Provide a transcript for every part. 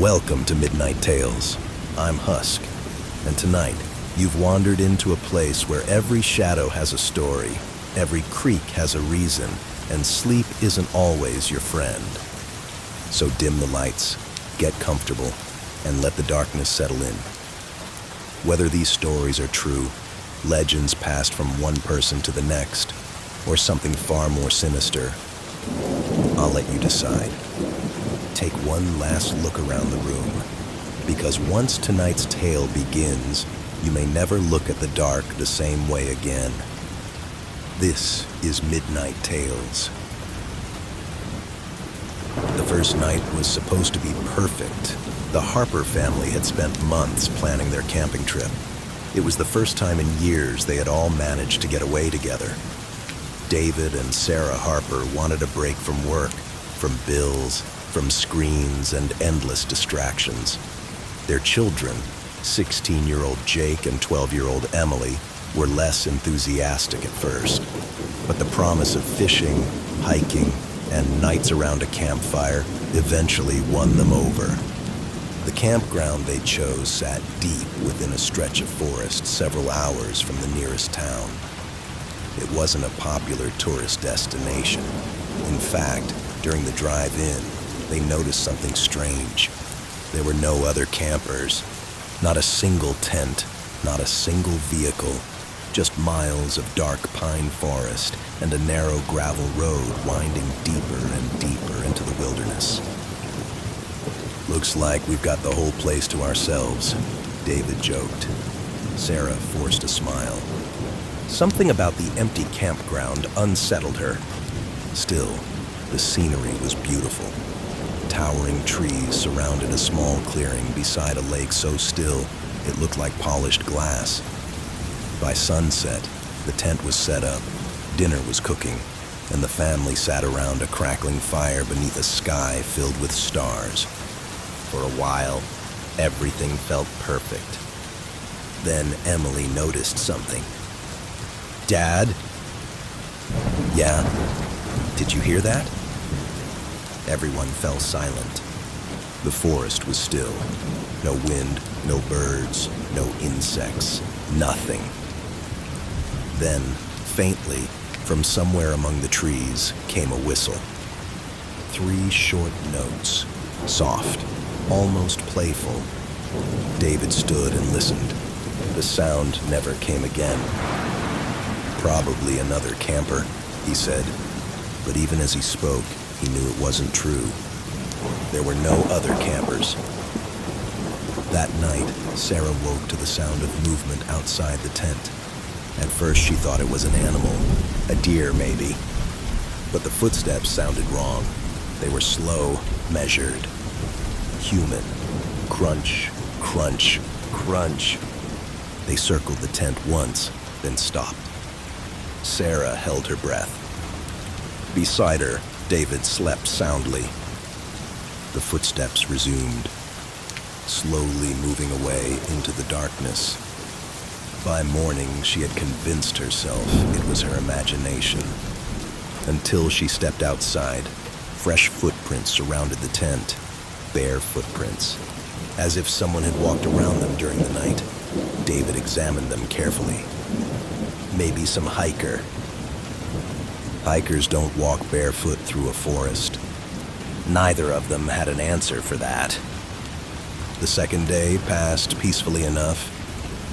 Welcome to Midnight Tales. I'm Husk, and tonight you've wandered into a place where every shadow has a story, every creak has a reason, and sleep isn't always your friend. So dim the lights, get comfortable, and let the darkness settle in. Whether these stories are true, legends passed from one person to the next, or something far more sinister, I'll let you decide. Take one last look around the room, because once tonight's tale begins, you may never look at the dark the same way again. This is Midnight Tales. The first night was supposed to be perfect. The Harper family had spent months planning their camping trip. It was the first time in years they had all managed to get away together. David and Sarah Harper wanted a break from work, from bills, from screens and endless distractions. Their children, 16-year-old Jake and 12-year-old Emily, were less enthusiastic at first, but the promise of fishing, hiking, and nights around a campfire eventually won them over. The campground they chose sat deep within a stretch of forest several hours from the nearest town. It wasn't a popular tourist destination. In fact, during the drive-in, they noticed something strange. There were no other campers, not a single tent, not a single vehicle, just miles of dark pine forest and a narrow gravel road winding deeper and deeper into the wilderness. "Looks like we've got the whole place to ourselves," David joked. Sarah forced a smile. Something about the empty campground unsettled her. Still, the scenery was beautiful. Towering trees surrounded a small clearing beside a lake so still it looked like polished glass. By sunset, the tent was set up, dinner was cooking, and the family sat around a crackling fire beneath a sky filled with stars. For a while, everything felt perfect. Then Emily noticed something. "Dad?" "Yeah? Did you hear that?" Everyone fell silent. The forest was still. No wind, no birds, no insects, nothing. Then, faintly, from somewhere among the trees, came a whistle. 3 short notes, soft, almost playful. David stood and listened. The sound never came again. "Probably another camper," he said, but even as he spoke, he knew it wasn't true. There were no other campers. That night, Sarah woke to the sound of movement outside the tent. At first, she thought it was an animal, a deer maybe. But the footsteps sounded wrong. They were slow, measured, human. Crunch, crunch, crunch. They circled the tent once, then stopped. Sarah held her breath. Beside her, David slept soundly. The footsteps resumed, slowly moving away into the darkness. By morning, she had convinced herself it was her imagination. Until she stepped outside, fresh footprints surrounded the tent, bare footprints, as if someone had walked around them during the night. David examined them carefully. Maybe some hiker. Hikers don't walk barefoot through a forest. Neither of them had an answer for that. The second day passed peacefully enough.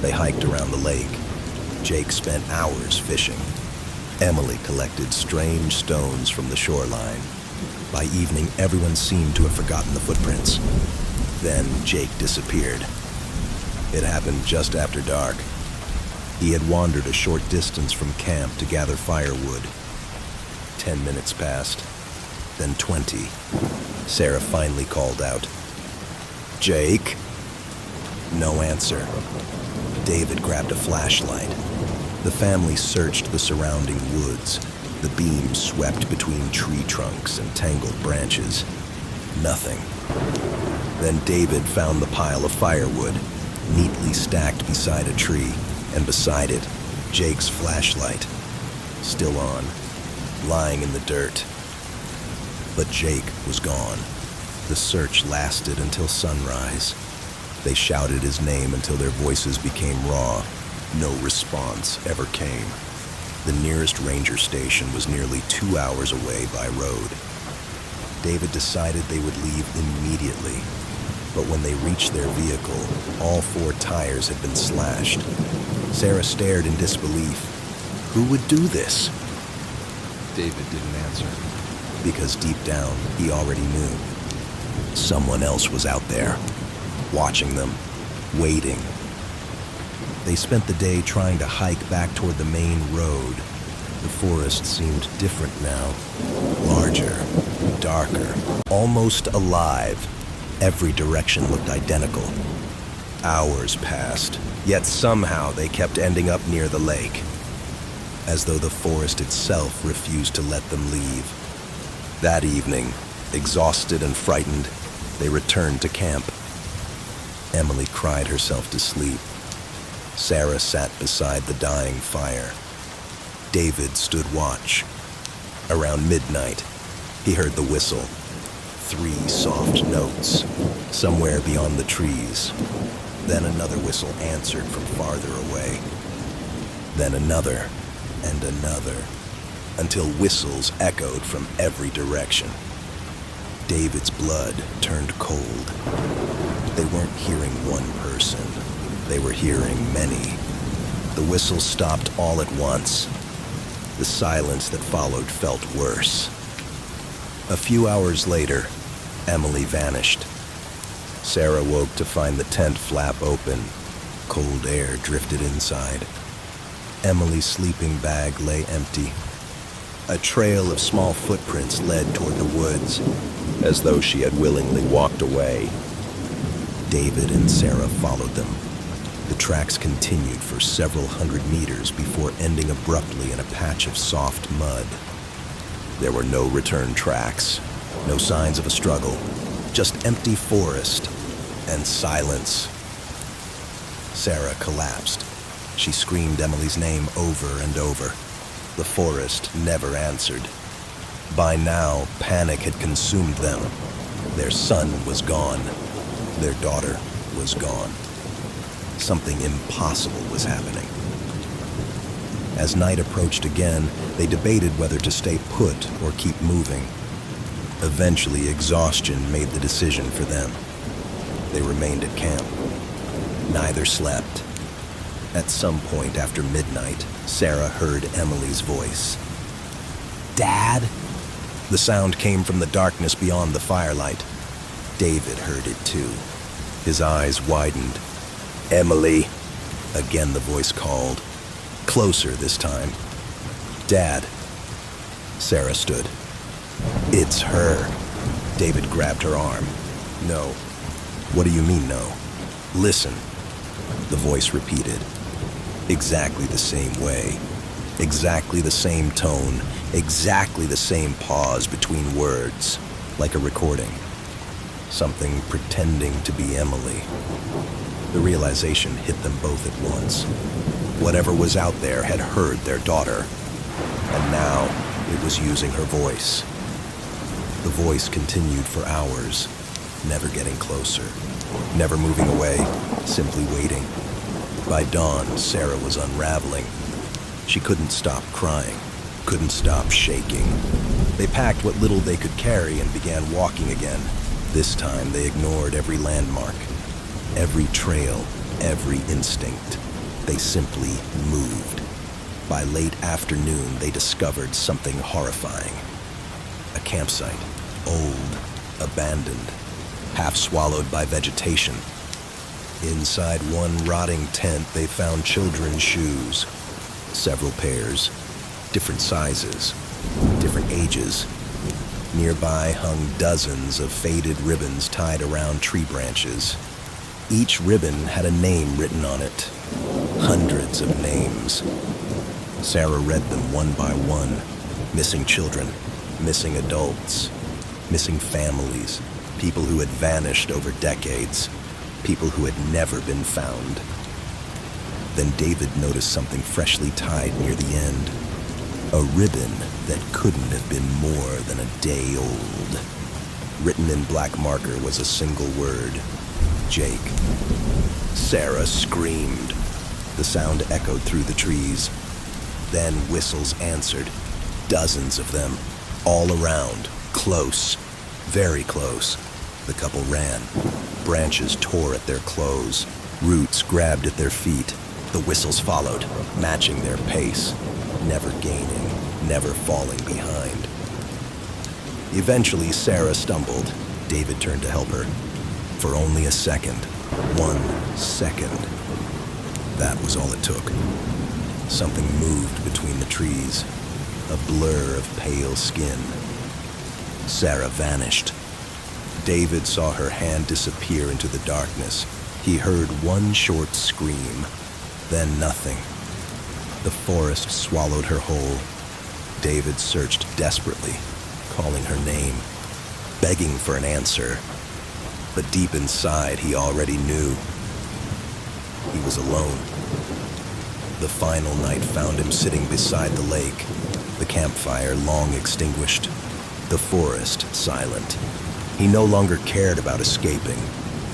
They hiked around the lake. Jake spent hours fishing. Emily collected strange stones from the shoreline. By evening, everyone seemed to have forgotten the footprints. Then Jake disappeared. It happened just after dark. He had wandered a short distance from camp to gather firewood. 10 minutes passed, then 20. Sarah finally called out, "Jake?" No answer. David grabbed a flashlight. The family searched the surrounding woods. The beam swept between tree trunks and tangled branches. Nothing. Then David found the pile of firewood, neatly stacked beside a tree, and beside it, Jake's flashlight, still on, lying in the dirt. But Jake was gone. The search lasted until sunrise. They shouted his name until their voices became raw. No response ever came. The nearest ranger station was nearly 2 hours away by road. David decided they would leave immediately, but when they reached their vehicle, all 4 tires had been slashed. Sarah stared in disbelief. Who would do this? David didn't answer. Because deep down, he already knew. Someone else was out there, watching them, waiting. They spent the day trying to hike back toward the main road. The forest seemed different now. Larger, darker, almost alive. Every direction looked identical. Hours passed, yet somehow they kept ending up near the lake, as though the forest itself refused to let them leave. That evening, exhausted and frightened, they returned to camp. Emily cried herself to sleep. Sarah sat beside the dying fire. David stood watch. Around midnight, he heard the whistle. 3 soft notes, somewhere beyond the trees. Then another whistle answered from farther away. Then another, and another, until whistles echoed from every direction. David's blood turned cold. They weren't hearing one person. They were hearing many. The whistles stopped all at once. The silence that followed felt worse. A few hours later, Emily vanished. Sarah woke to find the tent flap open. Cold air drifted inside. Emily's sleeping bag lay empty. A trail of small footprints led toward the woods, as though she had willingly walked away. David and Sarah followed them. The tracks continued for several hundred meters before ending abruptly in a patch of soft mud. There were no return tracks, no signs of a struggle, just empty forest and silence. Sarah collapsed. She screamed Emily's name over and over. The forest never answered. By now, panic had consumed them. Their son was gone. Their daughter was gone. Something impossible was happening. As night approached again, they debated whether to stay put or keep moving. Eventually, exhaustion made the decision for them. They remained at camp. Neither slept. At some point after midnight, Sarah heard Emily's voice. "Dad?" The sound came from the darkness beyond the firelight. David heard it too. His eyes widened. "Emily," again the voice called. Closer this time. "Dad." Sarah stood. "It's her." David grabbed her arm. "No." "What do you mean, no?" "Listen," the voice repeated. Exactly the same way. Exactly the same tone. Exactly the same pause between words. Like a recording. Something pretending to be Emily. The realization hit them both at once. Whatever was out there had heard their daughter. And now it was using her voice. The voice continued for hours, never getting closer, never moving away, simply waiting. By dawn, Sarah was unraveling. She couldn't stop crying, couldn't stop shaking. They packed what little they could carry and began walking again. This time they ignored every landmark, every trail, every instinct. They simply moved. By late afternoon, they discovered something horrifying. A campsite, old, abandoned, half swallowed by vegetation. Inside one rotting tent, they found children's shoes. Several pairs, different sizes, different ages. Nearby hung dozens of faded ribbons tied around tree branches. Each ribbon had a name written on it. Hundreds of names. Sarah read them one by one. Missing children, missing adults, missing families, people who had vanished over decades, people who had never been found. Then David noticed something freshly tied near the end. A ribbon that couldn't have been more than a day old. Written in black marker was a single word: Jake. Sarah screamed. The sound echoed through the trees. Then whistles answered. Dozens of them, all around, close, very close. The couple ran. Branches tore at their clothes. Roots grabbed at their feet. The whistles followed, matching their pace, never gaining, never falling behind. Eventually, Sarah stumbled. David turned to help her. For only a second. 1 second. That was all it took. Something moved between the trees. A blur of pale skin. Sarah vanished. David saw her hand disappear into the darkness. He heard one short scream, then nothing. The forest swallowed her whole. David searched desperately, calling her name, begging for an answer. But deep inside, he already knew. He was alone. The final night found him sitting beside the lake, the campfire long extinguished, the forest silent. He no longer cared about escaping.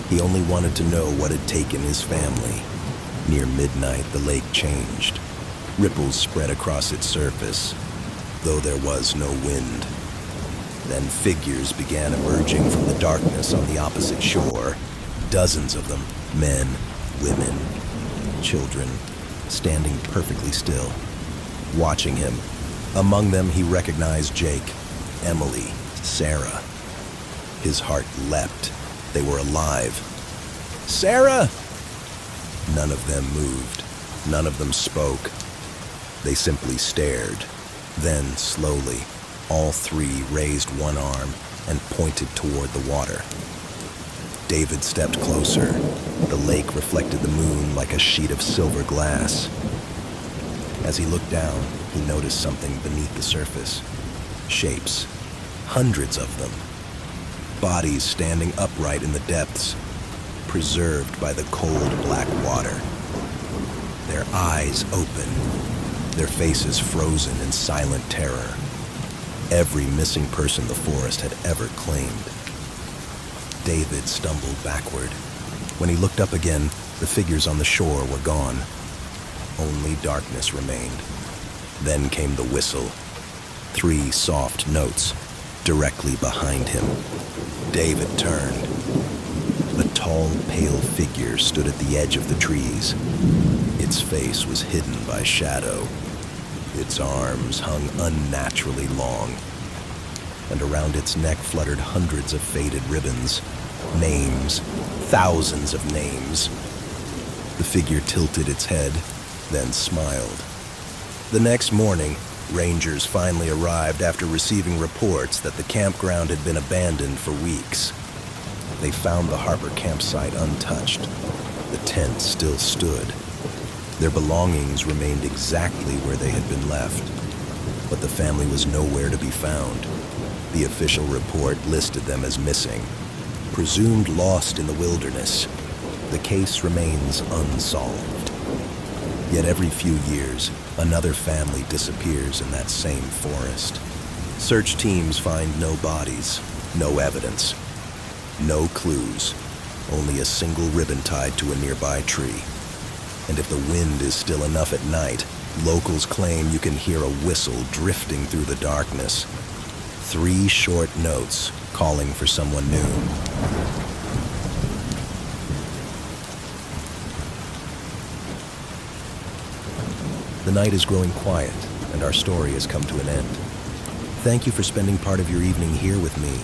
He only wanted to know what had taken his family. Near midnight, the lake changed. Ripples spread across its surface, though there was no wind. Then figures began emerging from the darkness on the opposite shore. Dozens of them, men, women, children, standing perfectly still, watching him. Among them, he recognized Jake, Emily, Sarah. His heart leapt. They were alive. Sarah! None of them moved. None of them spoke. They simply stared. Then, slowly, all three raised one arm and pointed toward the water. David stepped closer. The lake reflected the moon like a sheet of silver glass. As he looked down, he noticed something beneath the surface. Shapes. Hundreds of them. Bodies standing upright in the depths, preserved by the cold black water. Their eyes open, their faces frozen in silent terror. Every missing person the forest had ever claimed. David stumbled backward. When he looked up again, the figures on the shore were gone. Only darkness remained. Then came the whistle. 3 soft notes, directly behind him. David turned. A tall, pale figure stood at the edge of the trees. Its face was hidden by shadow. Its arms hung unnaturally long, and around its neck fluttered hundreds of faded ribbons. Names, thousands of names. The figure tilted its head, then smiled. The next morning, rangers finally arrived after receiving reports that the campground had been abandoned for weeks. They found the Harper campsite untouched. The tent still stood. Their belongings remained exactly where they had been left, but the family was nowhere to be found. The official report listed them as missing, presumed lost in the wilderness. The case remains unsolved. Yet every few years, another family disappears in that same forest. Search teams find no bodies, no evidence, no clues, only a single ribbon tied to a nearby tree. And if the wind is still enough at night, locals claim you can hear a whistle drifting through the darkness. 3 short notes calling for someone new. The night is growing quiet, and our story has come to an end. Thank you for spending part of your evening here with me.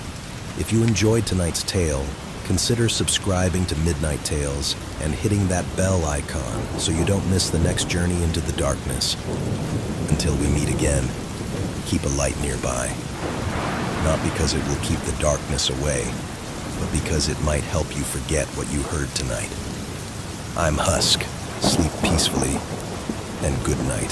If you enjoyed tonight's tale, consider subscribing to Midnight Tales and hitting that bell icon so you don't miss the next journey into the darkness. Until we meet again, keep a light nearby. Not because it will keep the darkness away, but because it might help you forget what you heard tonight. I'm Husk. Sleep peacefully, and good night.